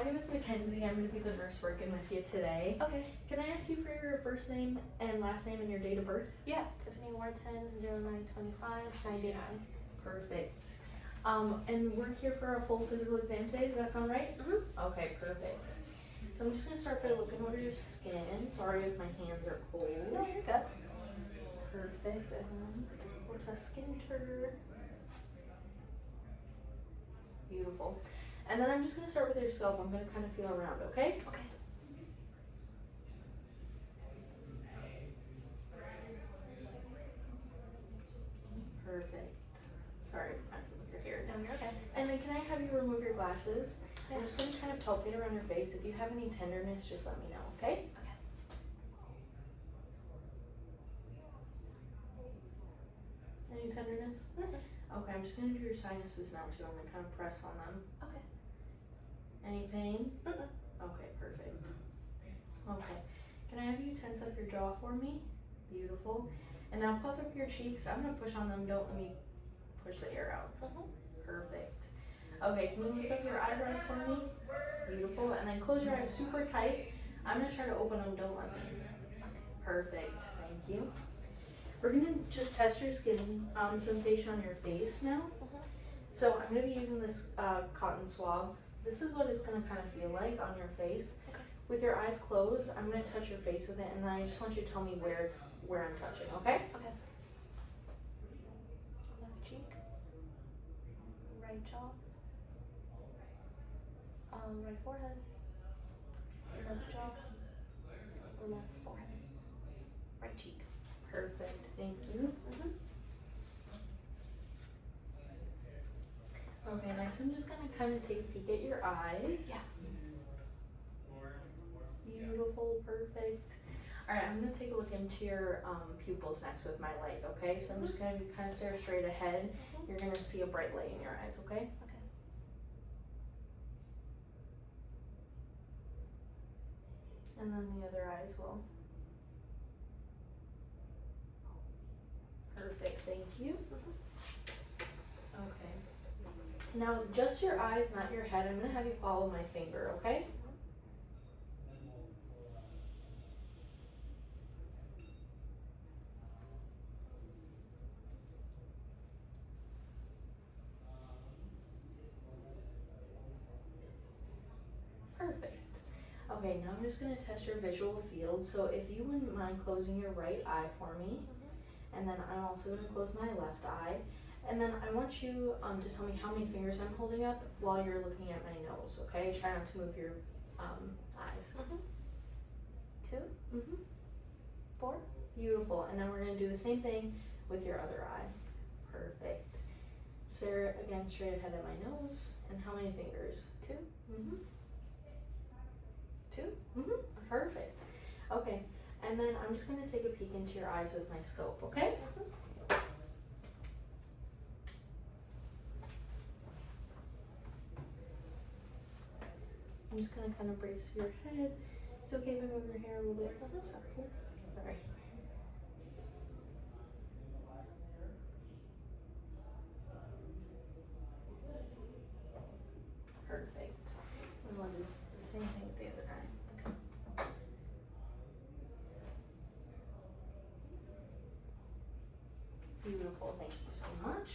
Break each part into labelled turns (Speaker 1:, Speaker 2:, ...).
Speaker 1: name is Mackenzie. I'm going to be the nurse working with you today.
Speaker 2: Okay.
Speaker 1: Can I ask you for your first name and last name and your date of birth?
Speaker 2: Yeah, Tiffany Wharton, 0925 99.
Speaker 1: Perfect. And we're here for a full physical exam today. Does that sound right?
Speaker 2: Mm-hmm.
Speaker 1: Okay, perfect. So I'm just going to start by looking over your skin. Sorry if my hands are cold.
Speaker 2: No, you're good.
Speaker 1: Perfect. And we'll test skin turn. Beautiful. And then I'm just going to start with your scalp. I'm going to kind of feel around, okay?
Speaker 2: Okay.
Speaker 1: Perfect. Sorry for messing with your hair.
Speaker 2: No, you're okay.
Speaker 1: And then can I have you remove your glasses?
Speaker 2: Yeah.
Speaker 1: I'm just going to kind of palpate around your face. If you have any tenderness, just let me know, okay?
Speaker 2: Okay.
Speaker 1: Any tenderness?
Speaker 2: Mm-hmm.
Speaker 1: Okay, I'm just going to do your sinuses now too. I'm going to kind of press on them.
Speaker 2: Okay.
Speaker 1: Any pain?
Speaker 2: Mm-mm.
Speaker 1: Okay, perfect. Okay. Can I have you tense up your jaw for me? Beautiful. And now puff up your cheeks. I'm going to push on them. Don't let me push the air out.
Speaker 2: Mm-hmm.
Speaker 1: Perfect. Okay, can you lift up your eyebrows for me? Beautiful. And then close your eyes super tight. I'm going to try to open them. Don't let me. Perfect. Thank you. We're going to just test your skin sensation on your face now.
Speaker 2: Mm-hmm.
Speaker 1: So I'm going to be using this cotton swab. This is what it's going to kind of feel like on your face.
Speaker 2: Okay.
Speaker 1: With your eyes closed, I'm going to touch your face with it, and then I just want you to tell me where I'm touching, okay?
Speaker 2: Okay. Left cheek. Right jaw. Right forehead. Left jaw. Left forehead. Right cheek.
Speaker 1: Perfect. Thank you.
Speaker 2: Mm-hmm.
Speaker 1: Okay, next I'm just going to kind of take a peek at your eyes.
Speaker 2: Yeah.
Speaker 1: Beautiful. Perfect. All right, I'm going to take a look into your pupils next with my light, okay? So I'm just going to kind of stare straight ahead.
Speaker 2: Mm-hmm.
Speaker 1: You're going to see a bright light in your eyes, okay?
Speaker 2: Okay.
Speaker 1: And then the other eye as well. Perfect, thank you. Okay. Now with just your eyes, not your head, I'm going to have you follow my finger, okay? Perfect. Okay, now I'm just going to test your visual field. So if you wouldn't mind closing your right eye for me, and then I'm also going to close my left eye. And then I want you to tell me how many fingers I'm holding up while you're looking at my nose, okay? Try not to move your eyes.
Speaker 2: Mm-hmm. 2.
Speaker 1: Mm-hmm.
Speaker 2: 4.
Speaker 1: Beautiful. And then we're going to do the same thing with your other eye. Perfect. Stare again straight ahead at my nose. And how many fingers?
Speaker 2: 2.
Speaker 1: Mm-hmm.
Speaker 2: 2.
Speaker 1: Mm-hmm. Perfect. Okay. And then I'm just going to take a peek into your eyes with my scope, okay?
Speaker 2: Mm-hmm.
Speaker 1: I'm just going to kind of brace your head. It's okay if I move your hair a little bit. Sorry. Sorry. Perfect. And we'll do the same thing with the other eye. Beautiful, thank you so much.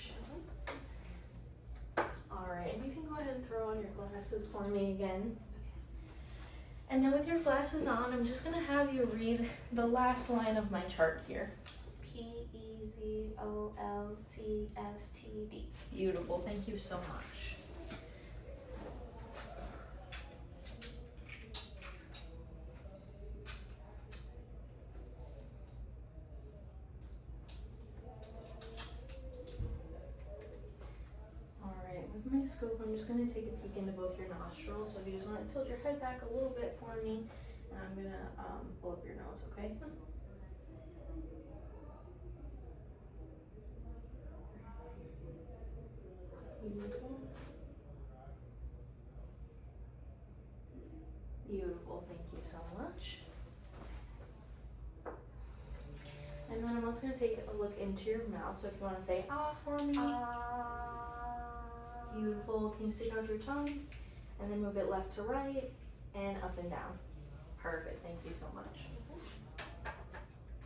Speaker 1: Alright, you can go ahead and throw on your glasses for me again. And then with your glasses on, I'm just going to have you read the last line of my chart here.
Speaker 2: PEZOLCFTD.
Speaker 1: Beautiful, thank you so much. With my scope, I'm just going to take a peek into both your nostrils. So if you just want to tilt your head back a little bit for me, and I'm going to pull up your nose, okay? Beautiful. Beautiful, thank you so much. And then I'm also going to take a look into your mouth. So if you want to say ah for me. Beautiful. Can you stick out your tongue? and then move it left to right and up and down. Perfect, thank you so much.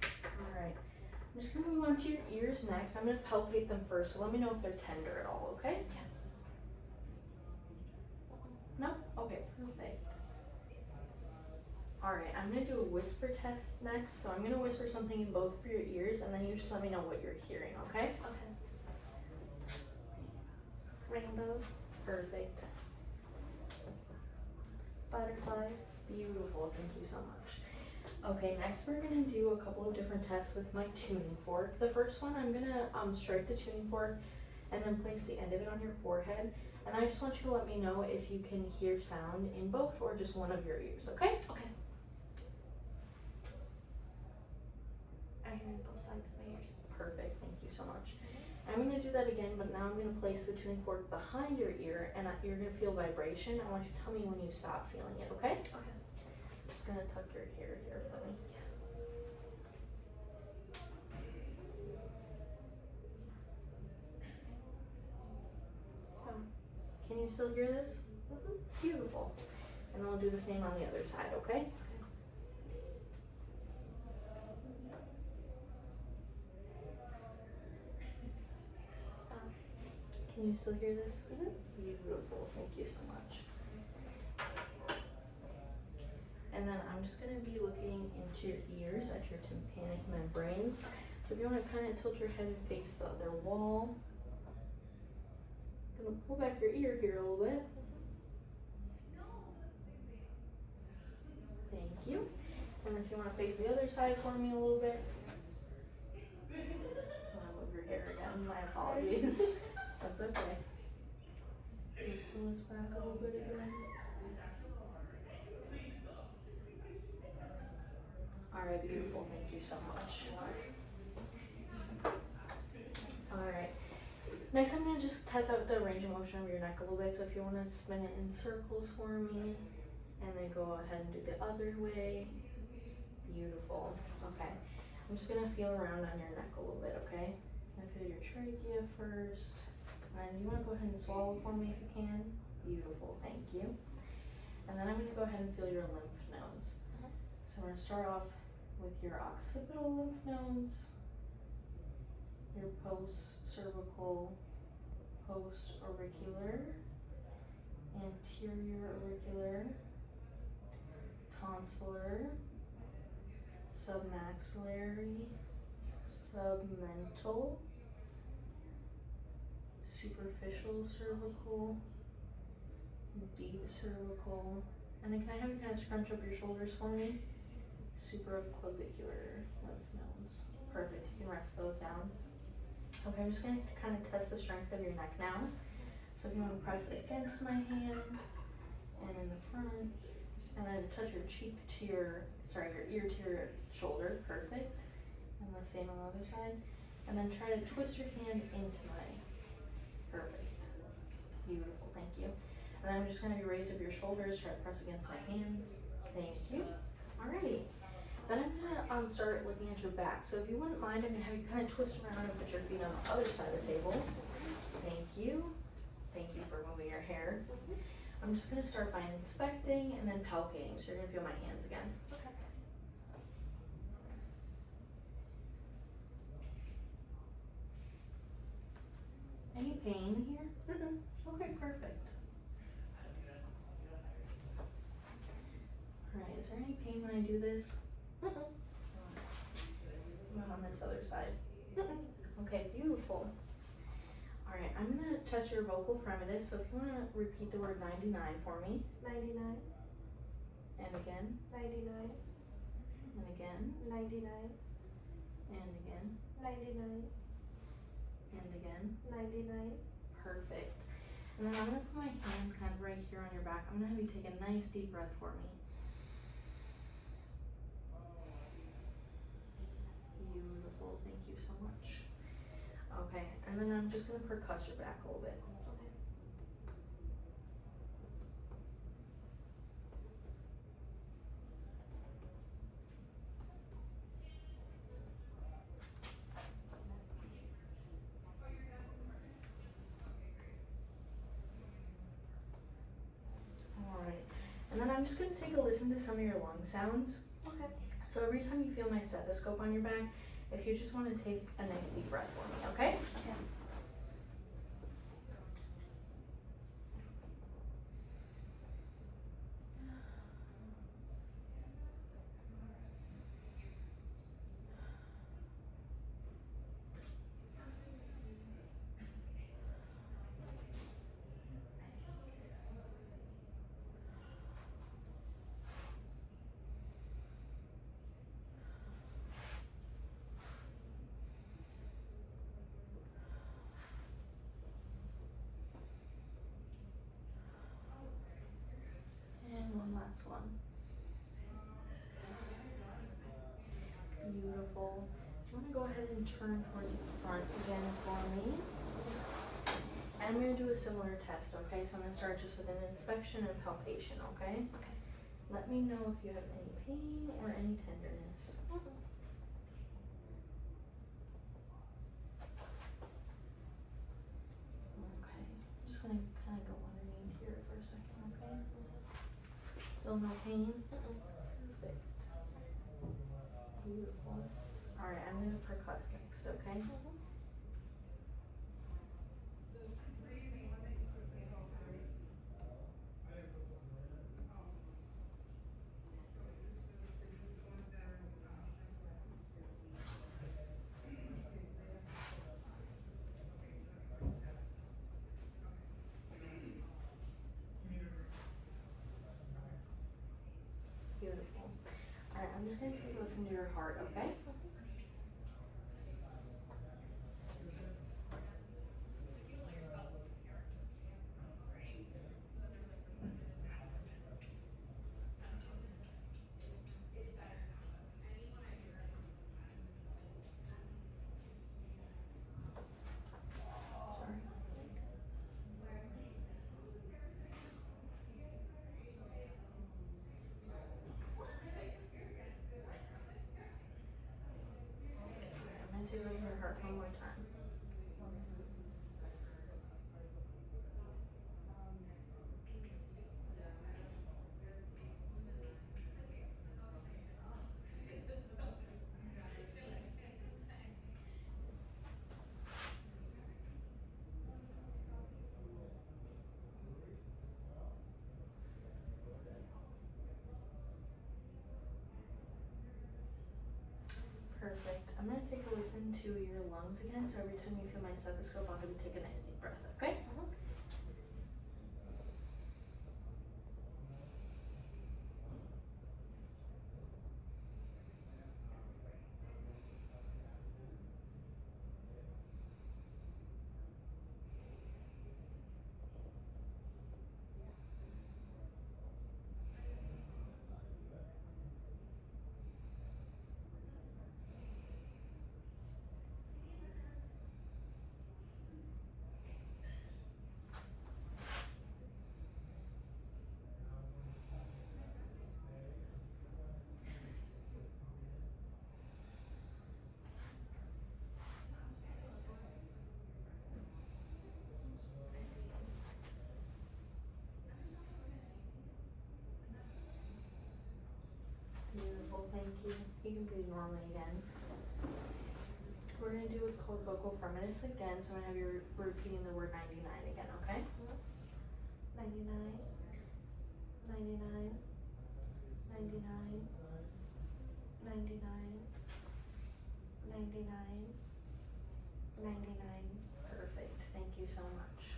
Speaker 1: Alright, I'm just gonna move on to your ears next. I'm gonna palpate them first, so let me know if they're tender at all, okay? No? Okay, perfect. Alright, I'm gonna do a whisper test next, so I'm gonna whisper something in both of your ears, and then you just let me know what you're hearing, okay?
Speaker 2: Okay. Rainbows,
Speaker 1: Perfect.
Speaker 2: butterflies.
Speaker 1: Beautiful, thank you so much. Okay, next we're gonna do a couple of different tests with my tuning fork. The first one, I'm gonna strike the tuning fork and then place the end of it on your forehead. And I just want you to let me know if you can hear sound in both or just one of your ears, okay?
Speaker 2: Okay. I hear in both sides of my ears.
Speaker 1: Perfect, thank you so much. I'm gonna do that again, but now I'm gonna place the tuning fork behind your ear and you're gonna feel vibration. I want you to tell me when you stop feeling it, okay?
Speaker 2: Okay.
Speaker 1: I'm just gonna tuck your hair here for me.
Speaker 2: So.
Speaker 1: Can you still hear this?
Speaker 2: Mhm.
Speaker 1: Beautiful. And then we'll do the same on the other side, okay?
Speaker 2: Stop.
Speaker 1: Can you still hear this?
Speaker 2: Mhm.
Speaker 1: Beautiful, thank you so much. And then I'm just gonna be looking into your ears at your tympanic membranes. So if you wanna kinda tilt your head and face the other wall. Gonna pull back your ear here a little bit. Thank you. And if you wanna face the other side for me a little bit. I'll move your hair again, my apologies. That's okay. Pull this back a little bit again. Alright, beautiful, thank you so much. Alright, next I'm gonna just test out the range of motion of your neck a little bit, so if you wanna spin it in circles for me, and then go ahead and do the other way. Beautiful, okay. I'm just gonna feel around on your neck a little bit, okay? I'm gonna feel your trachea first, and then you wanna go ahead and swallow for me if you can. Beautiful, thank you. And then I'm gonna go ahead and feel your lymph nodes. So we're gonna start off with your occipital lymph nodes, your post-cervical, post-auricular, anterior auricular, tonsillar, submaxillary, submental, superficial cervical, deep cervical, and then can I have you kind of scrunch up your shoulders for me? Supraclavicular lymph nodes. Perfect, you can rest those down. Okay, I'm just gonna kind of test the strength of your neck now. So if you want to press against my hand and in the front, and then touch your cheek to your ear to your shoulder, perfect. And the same on the other side. And then try to twist your hand into my, perfect. Beautiful, thank you. And then I'm just gonna raise up your shoulders, try to press against my hands. Thank you. Alrighty. Then I'm gonna start looking at your back. So if you wouldn't mind, I'm gonna have you kind of twist around and put your feet on the other side of the table. Thank you. Thank you for moving your hair. I'm just gonna start by inspecting and then palpating. So you're gonna feel my hands again.
Speaker 2: Okay.
Speaker 1: Any pain here?
Speaker 2: Mhm.
Speaker 1: Okay, perfect. Alright, is there any pain when I do this?
Speaker 2: Mhm.
Speaker 1: What about on this other side?
Speaker 2: Mhm.
Speaker 1: Okay, beautiful. Alright, I'm gonna test your vocal fremitus, so if you wanna repeat the word 99 for me.
Speaker 2: 99.
Speaker 1: And again,
Speaker 2: 99.
Speaker 1: and again,
Speaker 2: 99.
Speaker 1: and again,
Speaker 2: 99.
Speaker 1: and again.
Speaker 2: 99.
Speaker 1: Perfect. And then I'm gonna put my hands kind of right here on your back. I'm gonna have you take a nice deep breath for me. Beautiful, thank you so much. Okay, and then I'm just gonna percuss your back a little bit.
Speaker 2: Okay.
Speaker 1: And then I'm just gonna take a listen to some of your lung sounds.
Speaker 2: Okay.
Speaker 1: So every time you feel my stethoscope on your back, if you just wanna take a nice deep breath for me, okay?
Speaker 2: Okay.
Speaker 1: And one last one. Beautiful. Do you wanna go ahead and turn towards the front again for me? And I'm gonna do a similar test, okay? So I'm gonna start just with an inspection and palpation, okay?
Speaker 2: Okay.
Speaker 1: Let me know if you have any pain or any tenderness. Okay, I'm just gonna kind of go underneath here for a second, okay? Still no pain? Perfect. Beautiful. Alright, I'm gonna percuss next, okay? Beautiful. Alright, I'm just gonna take a listen to your heart, okay? Sorry. I'm gonna take a listen to your heart one more time. Perfect. I'm gonna take a listen to your lungs again, so every time you feel my stethoscope, I'll have you take a nice deep breath, okay? Beautiful, thank you. You can breathe normally again. We're gonna do what's called vocal freminess again, so I'm gonna have you repeating the word 99 again, okay?
Speaker 2: 99, 99, 99, 99, 99, 99.
Speaker 1: Perfect, thank you so much.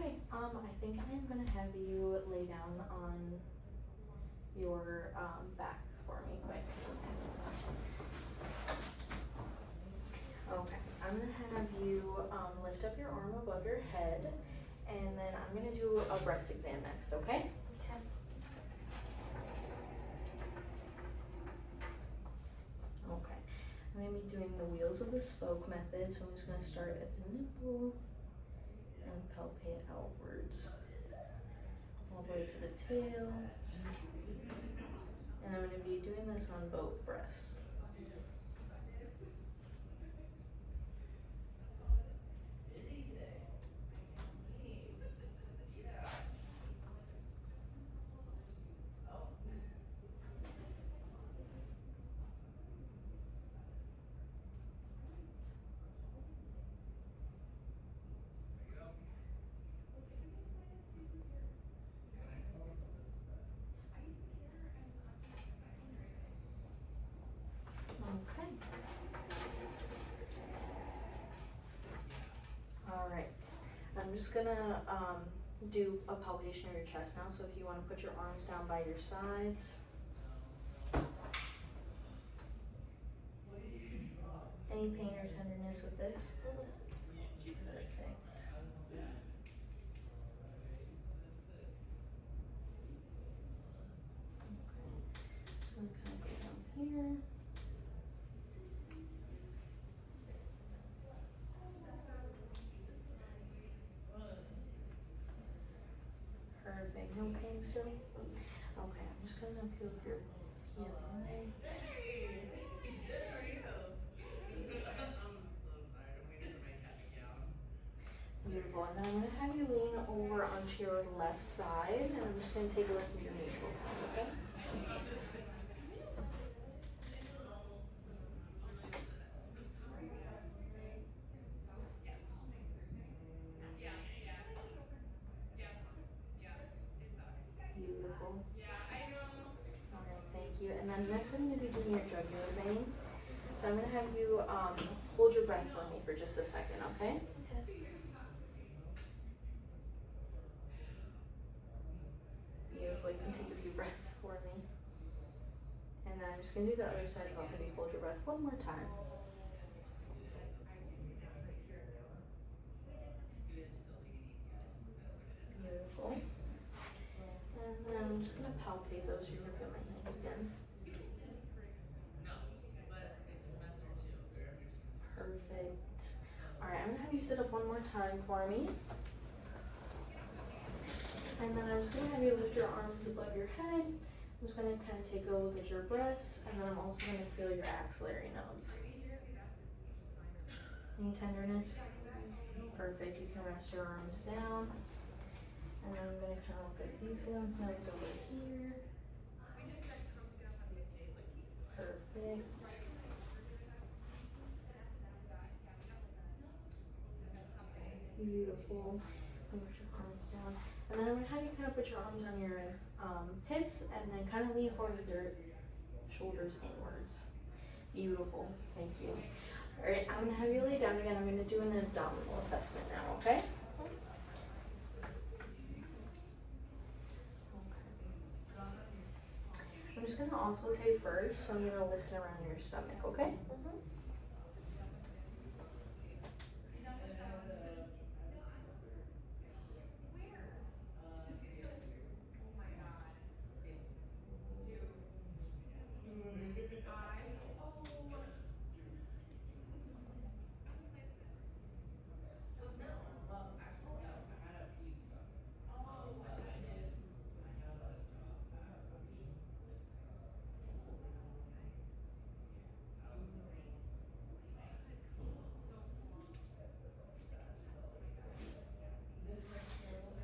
Speaker 1: Okay, I think I'm gonna have you lay down on your back for me quick. Okay, I'm gonna have you lift up your arm above your head, and then I'm gonna do a breast exam next, okay?
Speaker 2: Okay.
Speaker 1: Okay, I'm gonna be doing the wheels of the spoke method, so I'm just gonna start at the nipple and palpate outwards all the way to the tail. And I'm gonna be doing this on both breasts. just gonna do a palpation of your chest now. So if you want to put your arms down by your sides. Any pain or tenderness with this? Perfect. So I'm gonna go down here. Perfect. No pain still? Okay, I'm just gonna feel your heel. Beautiful. And then I'm gonna have you lean over onto your left side, and I'm just gonna take a listen to your neutral tone, okay? Beautiful. Alright, thank you. And then next I'm gonna be doing your jugular vein. So I'm gonna have you hold your breath for me for just a second, okay? Beautiful. You can take a few breaths for me. And then I'm just gonna do the other side, so I'll have you hold your breath one more time. Beautiful. And then I'm just gonna palpate those so you can feel my hands again. Perfect. Alright, I'm gonna have you sit up one more time for me. And then I'm just gonna have you lift your arms above your head. I'm just gonna kind of take a look at your breasts, and then I'm also gonna feel your axillary nodes. Any tenderness? Perfect. You can rest your arms down. And then I'm gonna kind of look at these lymph nodes over here. Perfect. Beautiful. And put your arms down. And then I'm gonna have you kind of put your arms on your hips and then kind of lean forward with your shoulders inwards. Beautiful. Thank you. Alright, I'm gonna have you lay down again. I'm gonna do an abdominal assessment now, okay? I'm just gonna also say first, so I'm gonna listen around your stomach, okay?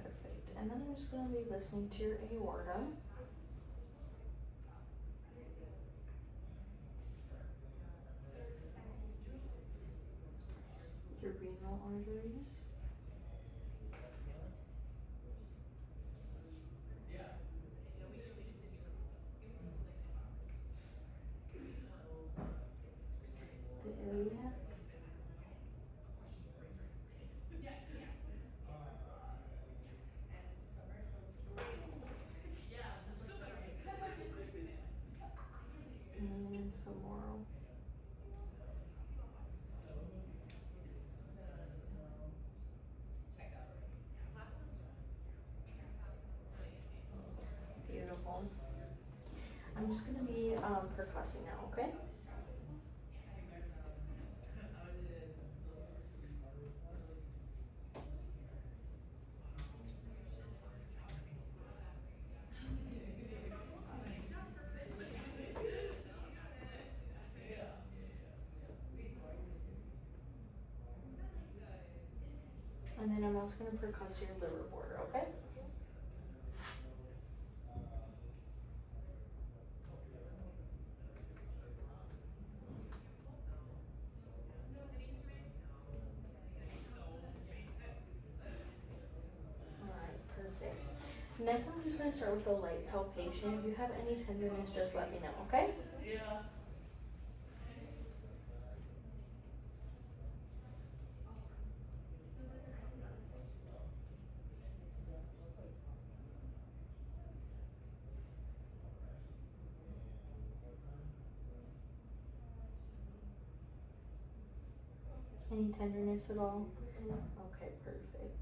Speaker 1: Perfect. And then I'm just gonna be listening to your aorta. Your renal arteries. The iliac. And femoral. Beautiful. I'm just gonna be percussing now, okay? And then I'm also gonna percuss your liver border, okay? Alright, perfect. Next, I'm just gonna start with a light palpation. If you have any tenderness, just let me know, okay? Any tenderness at all? Okay, perfect.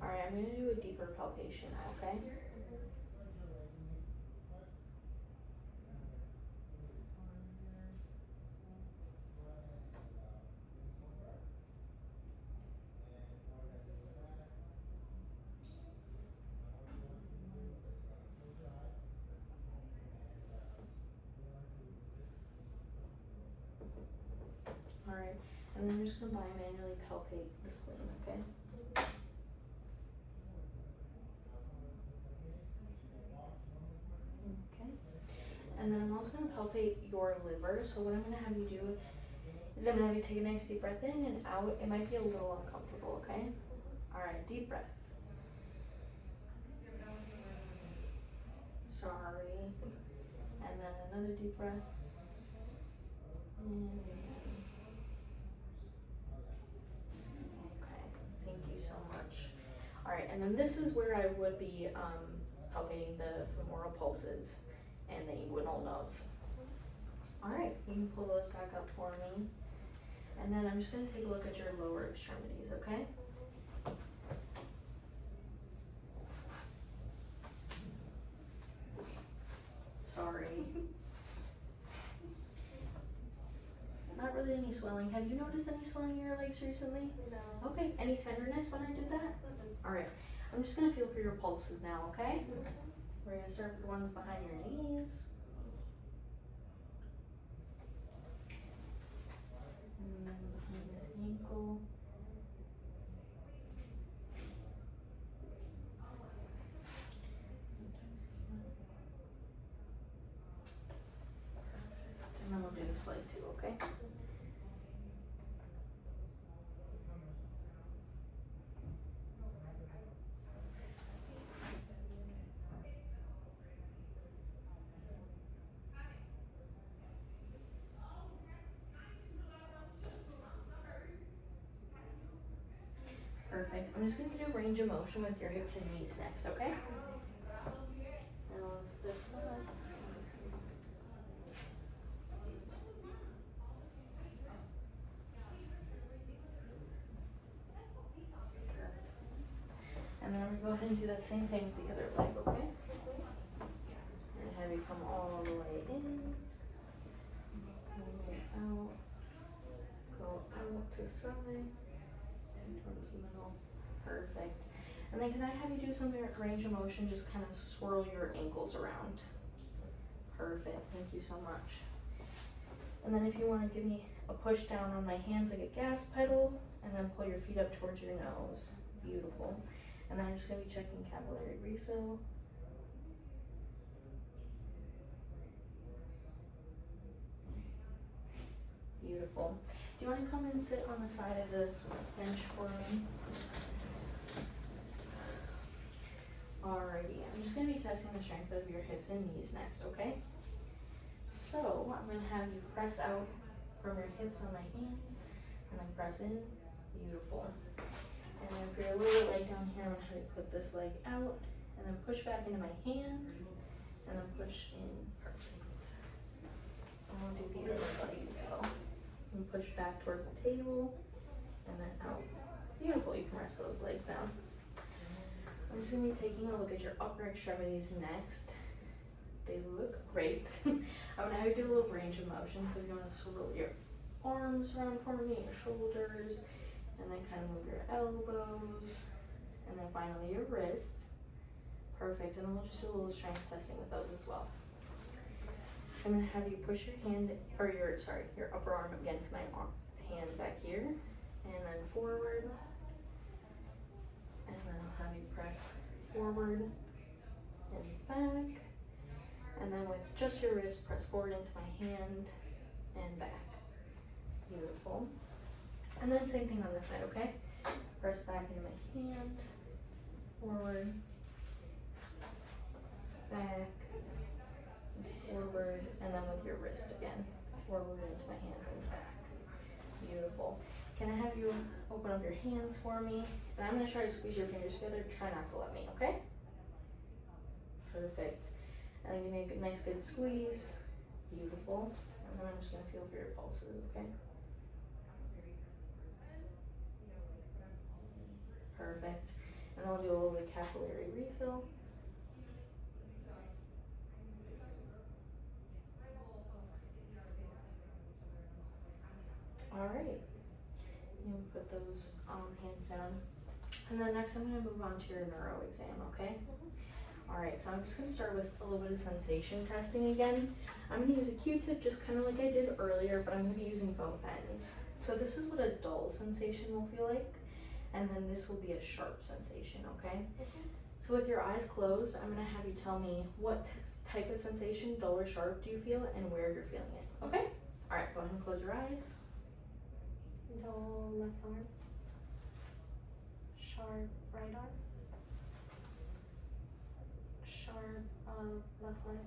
Speaker 1: Alright, I'm gonna do a deeper palpation now, okay? Alright, and then I'm just gonna bimanually palpate the spleen, okay? Okay. And then I'm also gonna palpate your liver, so what I'm gonna have you do is I'm gonna have you take a nice deep breath in and out. It might be a little uncomfortable, okay? Alright, deep breath. Sorry. And then another deep breath. And okay, thank you so much. Alright, and then this is where I would be palpating the femoral pulses and the inguinal nodes. Alright, you can pull those back up for me. And then I'm just gonna take a look at your lower extremities, okay? Sorry. Not really any swelling. Have you noticed any swelling in your legs recently?
Speaker 2: No.
Speaker 1: Okay, any tenderness when I did that? Alright, I'm just gonna feel for your pulses now, okay? We're gonna start with the ones behind your knees. And then behind your ankle. Perfect. And then we'll do this leg too, okay? Perfect. I'm just gonna do range of motion with your hips and knees next, okay? Now this side. And then I'm gonna go ahead and do that same thing with the other leg, okay? And have you come all the way in, all the way out, go out to side, and towards the middle. Perfect. And then can I have you do some range of motion, just kind of swirl your ankles around. Perfect, thank you so much. And then if you want to give me a push down on my hands like a gas pedal, and then pull your feet up towards your nose. Beautiful. And then I'm just going to be checking capillary refill. Beautiful. Do you want to come and sit on the side of the bench for me? Alrighty, I'm just going to be testing the strength of your hips and knees next, okay? So, I'm going to have you press out from your hips on my hands, and then press in. Beautiful. And then for your lower leg down here, I'm going to have you put this leg out, and then push back into my hand, and then push in. Perfect. And we'll do the other leg as well. And push back towards the table, and then out. Beautiful, you can rest those legs down. I'm just going to be taking a look at your upper extremities next. They look great. I'm going to have you do a little range of motion, so if you want to swirl your arms around for me, your shoulders, and then kind of move your elbows, and then finally your wrists. Perfect, and then we'll just do a little strength testing with those as well. So I'm going to have you push your hand, or your upper arm against my hand back here, and then forward, and then I'll have you press forward and back, and then with just your wrist, press forward into my hand and back. Beautiful. And then same thing on this side, okay? Press back into my hand, forward, back, forward, and then with your wrist again, forward into my hand and back. Beautiful. Can I have you open up your hands for me? And I'm going to try to squeeze your fingers together. Try not to let me, okay? Perfect. And then give me a good, nice good squeeze. Beautiful. And then I'm just going to feel for your pulses, okay? Perfect. And I'll do a little bit of capillary refill. Alright. You put those hands down. And then next I'm going to move on to your neuro exam, okay? Alright, so I'm just going to start with a little bit of sensation testing again. I'm going to use a Q-tip just kind of like I did earlier, but I'm going to be using both ends. So this is what a dull sensation will feel like, and then this will be a sharp sensation, okay? So with your eyes closed, I'm going to have you tell me what type of sensation, dull or sharp, do you feel and where you're feeling it, okay? Alright, go ahead and close your eyes.
Speaker 2: Dull left arm. Sharp right arm. Sharp left leg.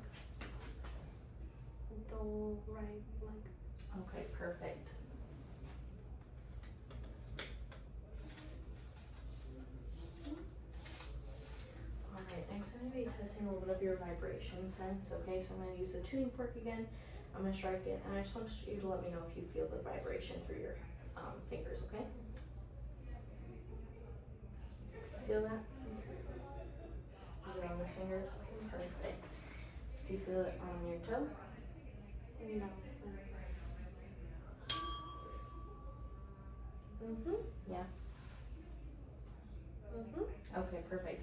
Speaker 2: Dull right leg.
Speaker 1: Okay, perfect. Alright, next I'm going to be testing a little bit of your vibration sense, okay? So I'm going to use the tuning fork again. I'm going to strike it, and I just want you to let me know if you feel the vibration through your fingers, okay? Feel that? Feel it on this finger? Perfect. Do you feel it on your toe?
Speaker 2: No.
Speaker 1: Yeah?
Speaker 2: Mm-hmm.
Speaker 1: Okay, perfect.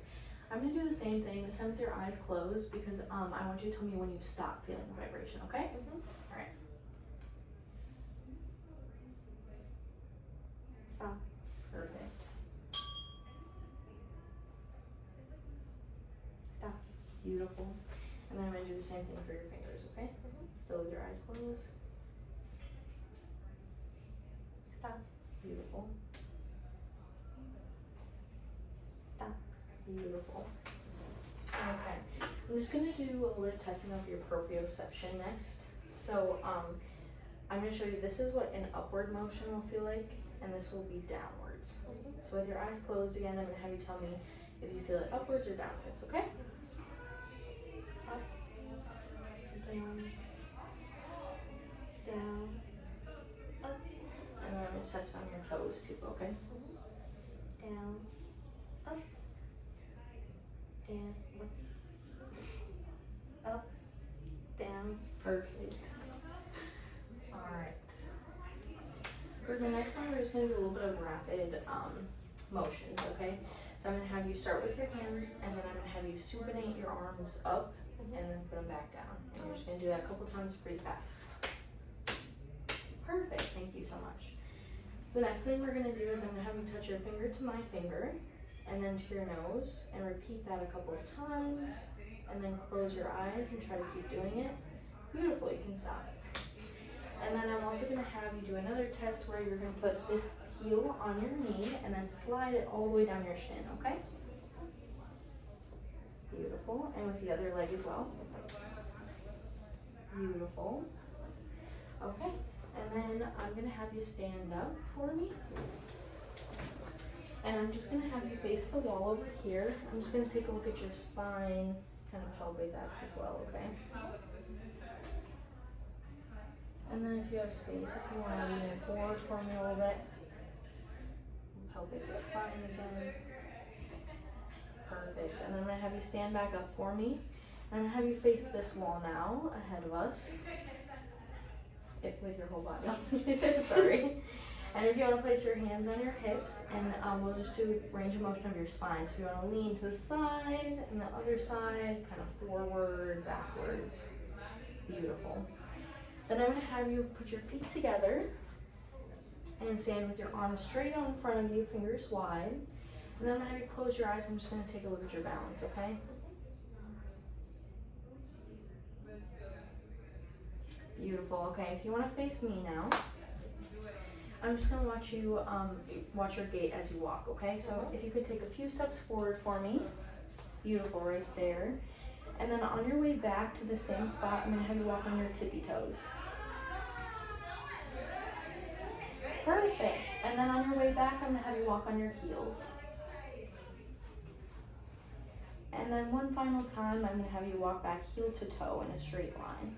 Speaker 1: I'm gonna do the same thing, this time with your eyes closed, because I want you to tell me when you stop feeling the vibration, okay? Alright.
Speaker 2: Stop.
Speaker 1: Perfect.
Speaker 2: Stop.
Speaker 1: Beautiful. And then I'm gonna do the same thing for your fingers, okay? Still with your eyes closed.
Speaker 2: Stop.
Speaker 1: Beautiful.
Speaker 2: Stop.
Speaker 1: Beautiful. Okay. I'm just gonna do a little bit of testing of your proprioception next. So I'm gonna show you, this is what an upward motion will feel like, and this will be downwards. So with your eyes closed again, I'm gonna have you tell me if you feel it upwards or downwards, okay?
Speaker 2: Up. Down. Down. Up.
Speaker 1: And then I'm gonna test on your toes too, okay?
Speaker 2: Down. Up. Down. Up. Down.
Speaker 1: Perfect. Alright. For the next one, we're just going to do a little bit of rapid motions, okay? So I'm going to have you start with your hands, and then I'm going to have you supinate your arms up, and then put them back down. And we're just going to do that a couple times pretty fast. Perfect. Thank you so much. The next thing we're going to do is I'm going to have you touch your finger to my finger, and then to your nose, and repeat that a couple of times, and then close your eyes and try to keep doing it. Beautiful, you can stop. And then I'm also going to have you do another test where you're going to put this heel on your knee and then slide it all the way down your shin, okay? Beautiful, and with the other leg as well. Beautiful. Okay, and then I'm going to have you stand up for me. And I'm just going to have you face the wall over here. I'm just going to take a look at your spine, kind of palpate that as well, okay? And then if you have space, if you want to lean it forward for me a little bit, palpate the spine again. Perfect. And then I'm going to have you stand back up for me. And I'm going to have you face this wall now, ahead of us. With your whole body. Sorry. And if you want to place your hands on your hips, and we'll just do range of motion of your spine. So if you want to lean to the side and the other side, kind of forward, backwards. Beautiful. Then I'm going to have you put your feet together and stand with your arms straight out in front of you, fingers wide. And then I'm going to have you close your eyes. I'm just going to take a look at your balance, okay? Beautiful. Okay, if you want to face me now, I'm just going to watch you watch your gait as you walk, okay? So if you could take a few steps forward for me. Beautiful, right there. And then on your way back to the same spot, I'm going to have you walk on your tippy toes. Perfect. And then on your way back, I'm going to have you walk on your heels. And then one final time, I'm going to have you walk back heel to toe in a straight line.